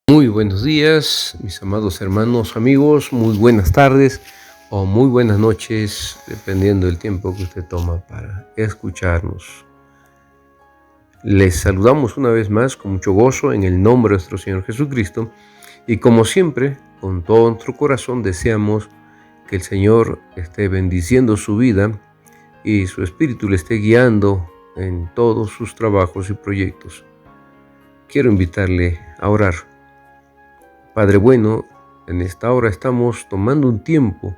Muy buenos días, mis amados hermanos, amigos, muy buenas tardes o muy buenas noches, dependiendo del tiempo que usted toma para escucharnos. Les saludamos una vez más con mucho gozo en el nombre de nuestro Señor Jesucristo y como siempre, con todo nuestro corazón deseamos que el Señor esté bendiciendo su vida y su espíritu le esté guiando en todos sus trabajos y proyectos. Quiero invitarle a orar. Padre bueno, en esta hora estamos tomando un tiempo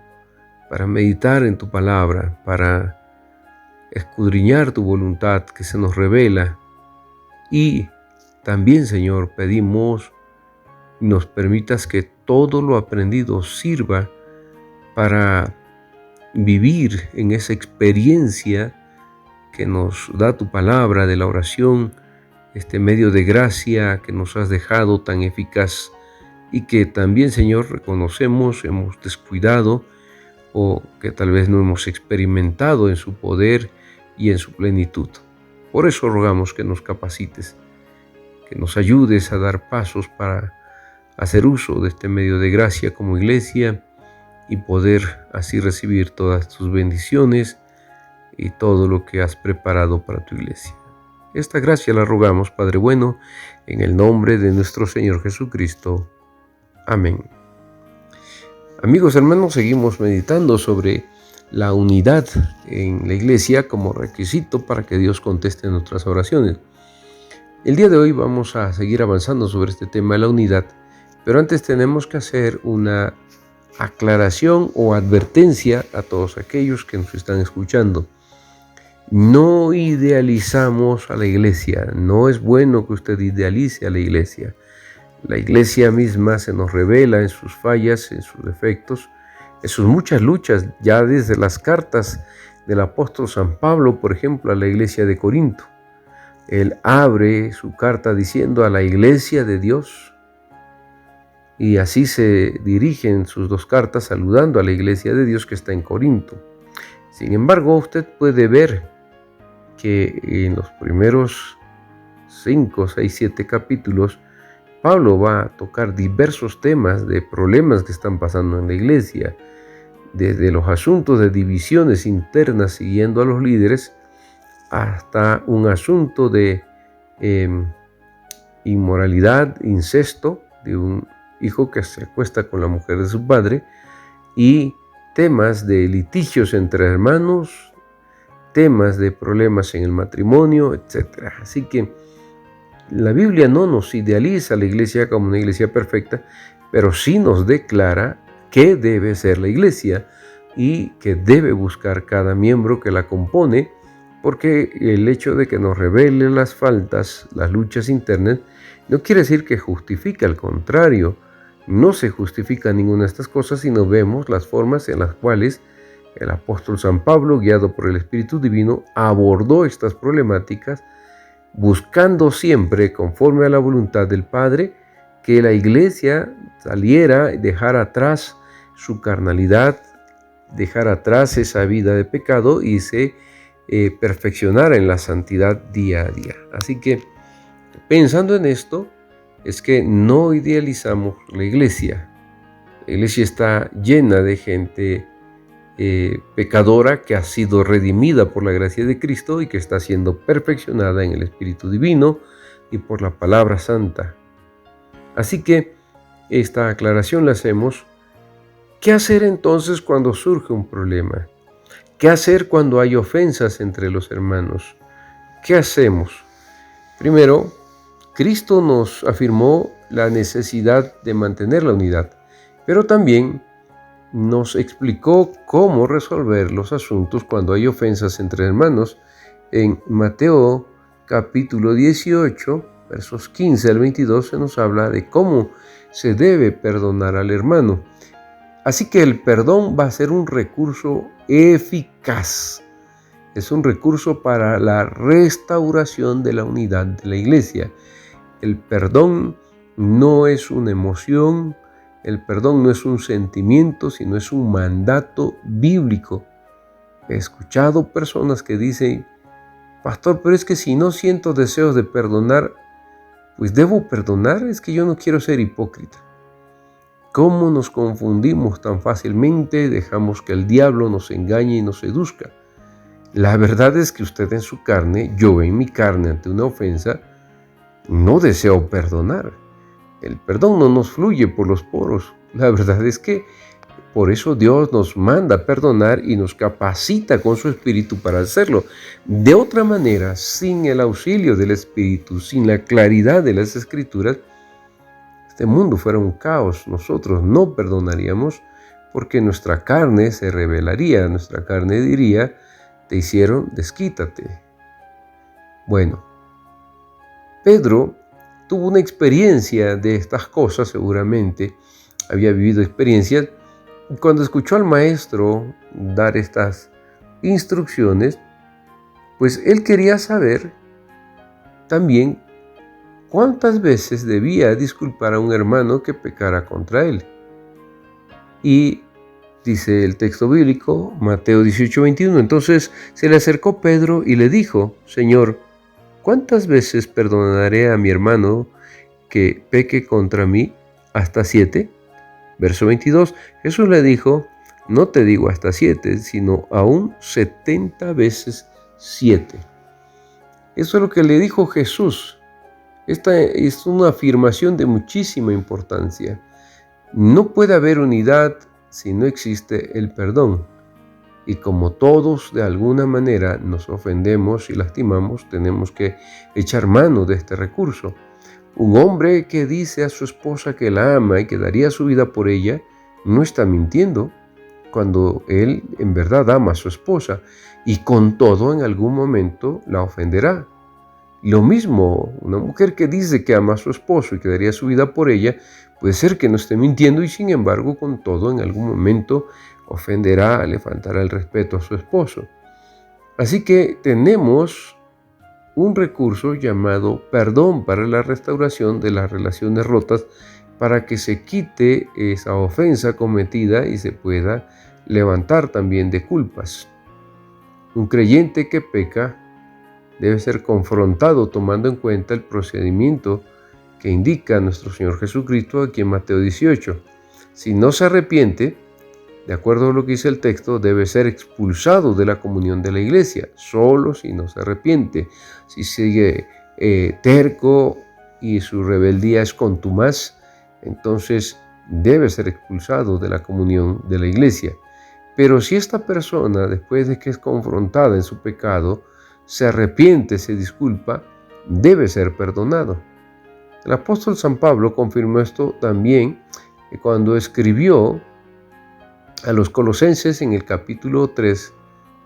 para meditar en tu palabra, para escudriñar tu voluntad que se nos revela y también, Señor, pedimos nos permitas que todo lo aprendido sirva para vivir en esa experiencia que nos da tu palabra de la oración, este medio de gracia que nos has dejado tan eficaz y que también, Señor, reconocemos hemos descuidado o que tal vez no hemos experimentado en su poder y en su plenitud. Por eso rogamos que nos capacites, que nos ayudes a dar pasos para hacer uso de este medio de gracia como iglesia y poder así recibir todas tus bendiciones y todo lo que has preparado para tu iglesia. Esta gracia la rogamos, Padre bueno, en el nombre de nuestro Señor Jesucristo. Amén. Amigos hermanos, seguimos meditando sobre la unidad en la iglesia como requisito para que Dios conteste nuestras oraciones. El día de hoy vamos a seguir avanzando sobre este tema de la unidad, pero antes tenemos que hacer una aclaración o advertencia a todos aquellos que nos están escuchando. No idealizamos a la iglesia, no es bueno que usted idealice a la iglesia. La iglesia misma se nos revela en sus fallas, en sus defectos, en sus muchas luchas, ya desde las cartas del apóstol San Pablo, por ejemplo, a la iglesia de Corinto. Él abre su carta diciendo a la iglesia de Dios, y así se dirigen sus dos cartas saludando a la iglesia de Dios que está en Corinto. Sin embargo, usted puede ver que en los primeros 5, 6, 7 capítulos, Pablo va a tocar diversos temas de problemas que están pasando en la iglesia, desde los asuntos de divisiones internas siguiendo a los líderes, hasta un asunto de inmoralidad, incesto, de un hijo que se acuesta con la mujer de su padre, y temas de litigios entre hermanos, temas de problemas en el matrimonio, etc. Así que la Biblia no nos idealiza a la iglesia como una iglesia perfecta, pero sí nos declara qué debe ser la iglesia y que debe buscar cada miembro que la compone, porque el hecho de que nos revele las faltas, las luchas internas, no quiere decir que justifica, al contrario, no se justifica ninguna de estas cosas, sino vemos las formas en las cuales el apóstol San Pablo, guiado por el Espíritu Divino, abordó estas problemáticas, buscando siempre, conforme a la voluntad del Padre, que la iglesia saliera y dejara atrás su carnalidad, dejara atrás esa vida de pecado y se perfeccionara en la santidad día a día. Así que, pensando en esto, es que no idealizamos la iglesia. La iglesia está llena de gente pecadora que ha sido redimida por la gracia de Cristo y que está siendo perfeccionada en el Espíritu Divino y por la palabra santa. Así que esta aclaración la hacemos. ¿Qué hacer entonces cuando surge un problema? ¿Qué hacer cuando hay ofensas entre los hermanos? ¿Qué hacemos? Primero, Cristo nos afirmó la necesidad de mantener la unidad, pero también nos explicó cómo resolver los asuntos cuando hay ofensas entre hermanos. En Mateo capítulo 18, versos 15 al 22, se nos habla de cómo se debe perdonar al hermano. Así que el perdón va a ser un recurso eficaz. Es un recurso para la restauración de la unidad de la iglesia. El perdón no es una emoción, el perdón no es un sentimiento, sino es un mandato bíblico. He escuchado personas que dicen: pastor, pero es que si no siento deseos de perdonar, pues debo perdonar. Es que yo no quiero ser hipócrita. ¿Cómo nos confundimos tan fácilmente? Dejamos que el diablo nos engañe y nos seduzca. La verdad es que usted en su carne, yo en mi carne ante una ofensa, no deseo perdonar. El perdón no nos fluye por los poros. La verdad es que por eso Dios nos manda perdonar y nos capacita con su Espíritu para hacerlo. De otra manera, sin el auxilio del Espíritu, sin la claridad de las Escrituras, este mundo fuera un caos. Nosotros no perdonaríamos porque nuestra carne se rebelaría. Nuestra carne diría: te hicieron, desquítate. Bueno, Pedro tuvo una experiencia de estas cosas, seguramente había vivido experiencias. Cuando escuchó al maestro dar estas instrucciones, pues él quería saber también cuántas veces debía disculpar a un hermano que pecara contra él. Y dice el texto bíblico, Mateo 18:21, entonces se le acercó Pedro y le dijo: Señor, ¿cuántas veces perdonaré a mi hermano que peque contra mí? ¿Hasta 7? Verso 22, Jesús le dijo: no te digo hasta 7, sino aún 70 veces 7. Eso es lo que le dijo Jesús. Esta es una afirmación de muchísima importancia. No puede haber unidad si no existe el perdón. Y como todos de alguna manera nos ofendemos y lastimamos, tenemos que echar mano de este recurso. Un hombre que dice a su esposa que la ama y que daría su vida por ella, no está mintiendo cuando él en verdad ama a su esposa, y con todo en algún momento la ofenderá. Lo mismo, una mujer que dice que ama a su esposo y que daría su vida por ella, puede ser que no esté mintiendo y sin embargo con todo en algún momento ofenderá, le faltará el respeto a su esposo. Así que tenemos un recurso llamado perdón para la restauración de las relaciones rotas, para que se quite esa ofensa cometida y se pueda levantar también de culpas. Un creyente que peca debe ser confrontado tomando en cuenta el procedimiento que indica nuestro Señor Jesucristo aquí en Mateo 18. Si no se arrepiente, de acuerdo a lo que dice el texto, debe ser expulsado de la comunión de la iglesia, solo si no se arrepiente. Si sigue terco y su rebeldía es contumaz, entonces debe ser expulsado de la comunión de la iglesia. Pero si esta persona, después de que es confrontada en su pecado, se arrepiente, se disculpa, debe ser perdonado. El apóstol San Pablo confirmó esto también cuando escribió a los Colosenses en el capítulo 3,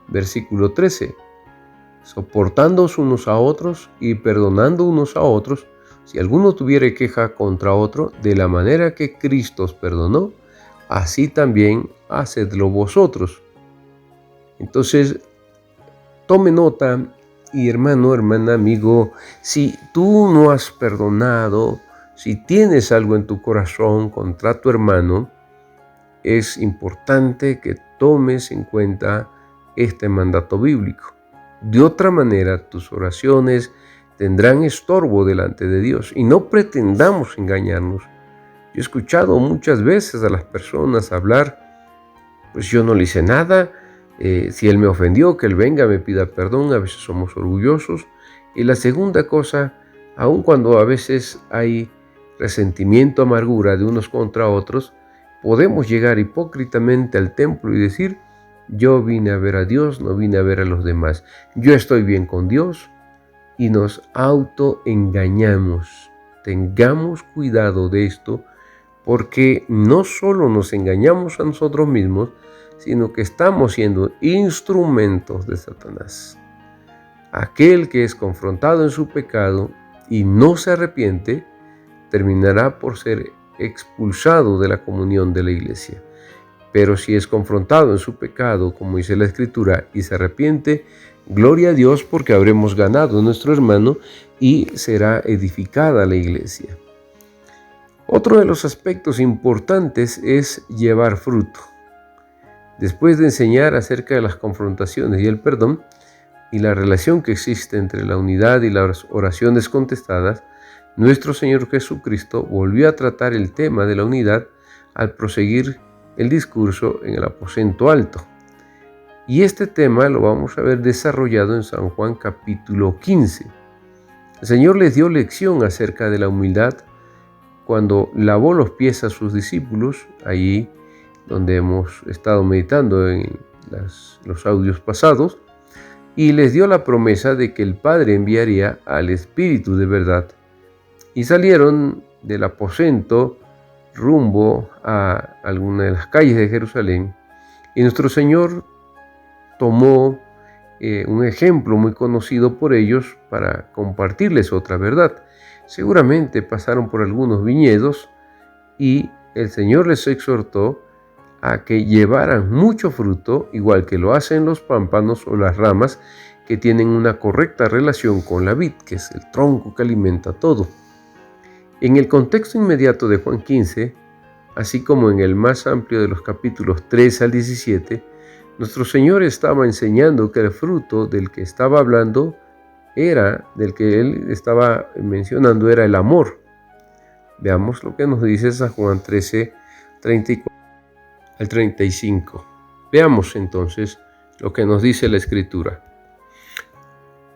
versículo 13. Soportándoos unos a otros y perdonando unos a otros, si alguno tuviere queja contra otro, de la manera que Cristo os perdonó, así también hacedlo vosotros. Entonces, tome nota, y hermano, hermana, amigo, si tú no has perdonado, si tienes algo en tu corazón contra tu hermano, es importante que tomes en cuenta este mandato bíblico. De otra manera, tus oraciones tendrán estorbo delante de Dios y no pretendamos engañarnos. Yo he escuchado muchas veces a las personas hablar: pues yo no le hice nada, si él me ofendió, que él venga, me pida perdón. A veces somos orgullosos. Y la segunda cosa, aun cuando a veces hay resentimiento, amargura de unos contra otros, podemos llegar hipócritamente al templo y decir: yo vine a ver a Dios, no vine a ver a los demás. Yo estoy bien con Dios, y nos autoengañamos. Tengamos cuidado de esto, porque no solo nos engañamos a nosotros mismos, sino que estamos siendo instrumentos de Satanás. Aquel que es confrontado en su pecado y no se arrepiente, terminará por ser expulsado de la comunión de la iglesia. Pero si es confrontado en su pecado, como dice la Escritura, y se arrepiente, gloria a Dios, porque habremos ganado a nuestro hermano y será edificada la iglesia. Otro de los aspectos importantes es llevar fruto. Después de enseñar acerca de las confrontaciones y el perdón y la relación que existe entre la unidad y las oraciones contestadas, nuestro Señor Jesucristo volvió a tratar el tema de la unidad al proseguir el discurso en el aposento alto. Y este tema lo vamos a ver desarrollado en San Juan capítulo 15. El Señor les dio lección acerca de la humildad cuando lavó los pies a sus discípulos, allí donde hemos estado meditando en los audios pasados, y les dio la promesa de que el Padre enviaría al Espíritu de verdad. Y salieron del aposento rumbo a alguna de las calles de Jerusalén, y nuestro Señor tomó un ejemplo muy conocido por ellos para compartirles otra verdad. Seguramente pasaron por algunos viñedos y el Señor les exhortó a que llevaran mucho fruto, igual que lo hacen los pámpanos o las ramas, que tienen una correcta relación con la vid, que es el tronco que alimenta todo. En el contexto inmediato de Juan 15, así como en el más amplio de los capítulos 3 al 17, nuestro Señor estaba enseñando que el fruto del que estaba hablando del que Él estaba mencionando, era el amor. Veamos lo que nos dice San Juan 13, 34 al 35. Veamos entonces lo que nos dice la Escritura.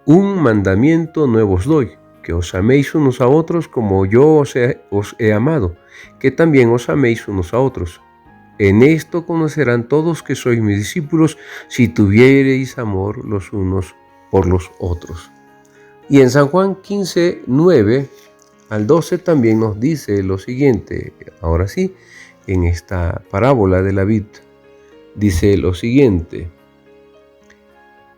Un mandamiento nuevo os doy, que os améis unos a otros como yo os he amado, que también os améis unos a otros. En esto conocerán todos que sois mis discípulos, si tuviereis amor los unos por los otros. Y en San Juan 15, 9 al 12 también nos dice lo siguiente. Ahora sí, en esta parábola de la vid, dice lo siguiente: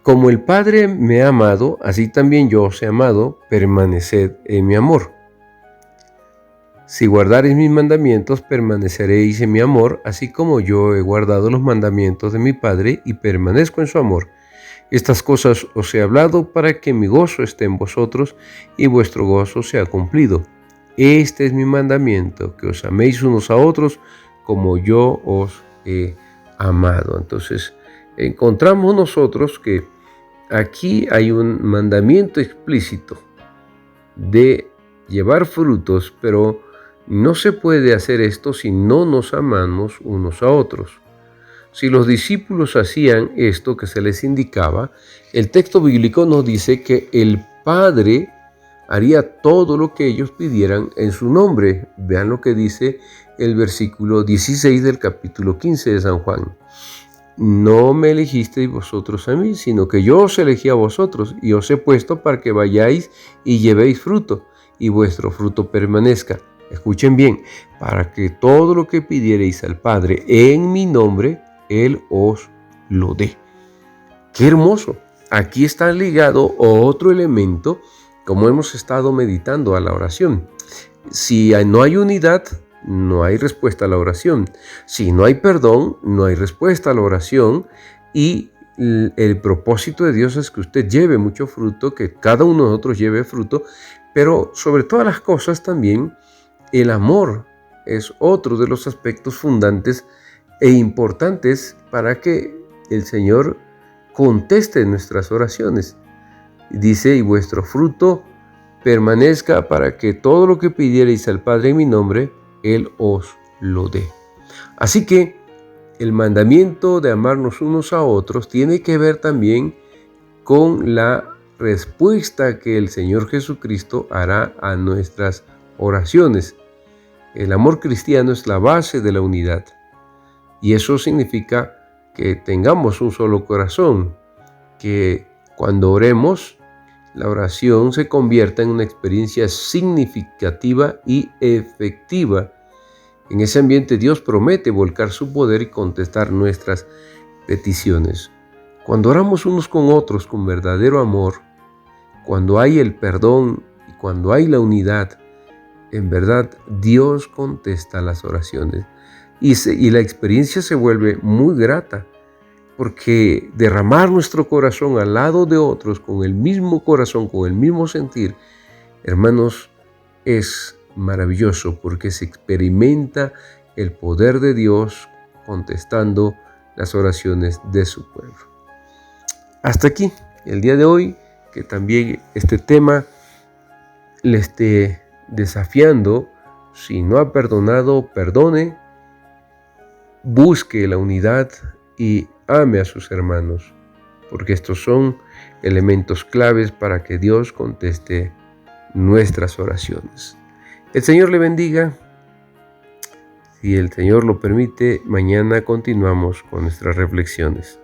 como el Padre me ha amado, así también yo os he amado, permaneced en mi amor. Si guardareis mis mandamientos, permaneceréis en mi amor, así como yo he guardado los mandamientos de mi Padre y permanezco en su amor. Estas cosas os he hablado para que mi gozo esté en vosotros y vuestro gozo sea cumplido. Este es mi mandamiento, que os améis unos a otros como yo os he amado. Entonces, encontramos nosotros que aquí hay un mandamiento explícito de llevar frutos, pero no se puede hacer esto si no nos amamos unos a otros. Si los discípulos hacían esto que se les indicaba, el texto bíblico nos dice que el Padre haría todo lo que ellos pidieran en su nombre. Vean lo que dice el versículo 16 del capítulo 15 de San Juan. No me elegisteis vosotros a mí, sino que yo os elegí a vosotros y os he puesto para que vayáis y llevéis fruto, y vuestro fruto permanezca. Escuchen bien, para que todo lo que pidiereis al Padre en mi nombre, Él os lo dé. ¡Qué hermoso! Aquí está ligado otro elemento, como hemos estado meditando, a la oración. Si no hay unidad, no hay respuesta a la oración. Si no hay perdón, no hay respuesta a la oración. Y el propósito de Dios es que usted lleve mucho fruto, que cada uno de nosotros lleve fruto, pero sobre todas las cosas también el amor es otro de los aspectos fundantes e importantes para que el Señor conteste nuestras oraciones. Dice: y vuestro fruto permanezca, para que todo lo que pidiereis al Padre en mi nombre, Él os lo dé. Así que el mandamiento de amarnos unos a otros tiene que ver también con la respuesta que el Señor Jesucristo hará a nuestras oraciones. El amor cristiano es la base de la unidad, y eso significa que tengamos un solo corazón, que cuando oremos, la oración se convierta en una experiencia significativa y efectiva. En ese ambiente Dios promete volcar su poder y contestar nuestras peticiones. Cuando oramos unos con otros con verdadero amor, cuando hay el perdón y cuando hay la unidad, en verdad Dios contesta las oraciones y la experiencia se vuelve muy grata, porque derramar nuestro corazón al lado de otros con el mismo corazón, con el mismo sentir, hermanos, es maravilloso, porque se experimenta el poder de Dios contestando las oraciones de su pueblo. Hasta aquí el día de hoy, que también este tema le esté desafiando, si no ha perdonado, perdone, busque la unidad y ame a sus hermanos, porque estos son elementos claves para que Dios conteste nuestras oraciones. El Señor le bendiga. Si el Señor lo permite, mañana continuamos con nuestras reflexiones.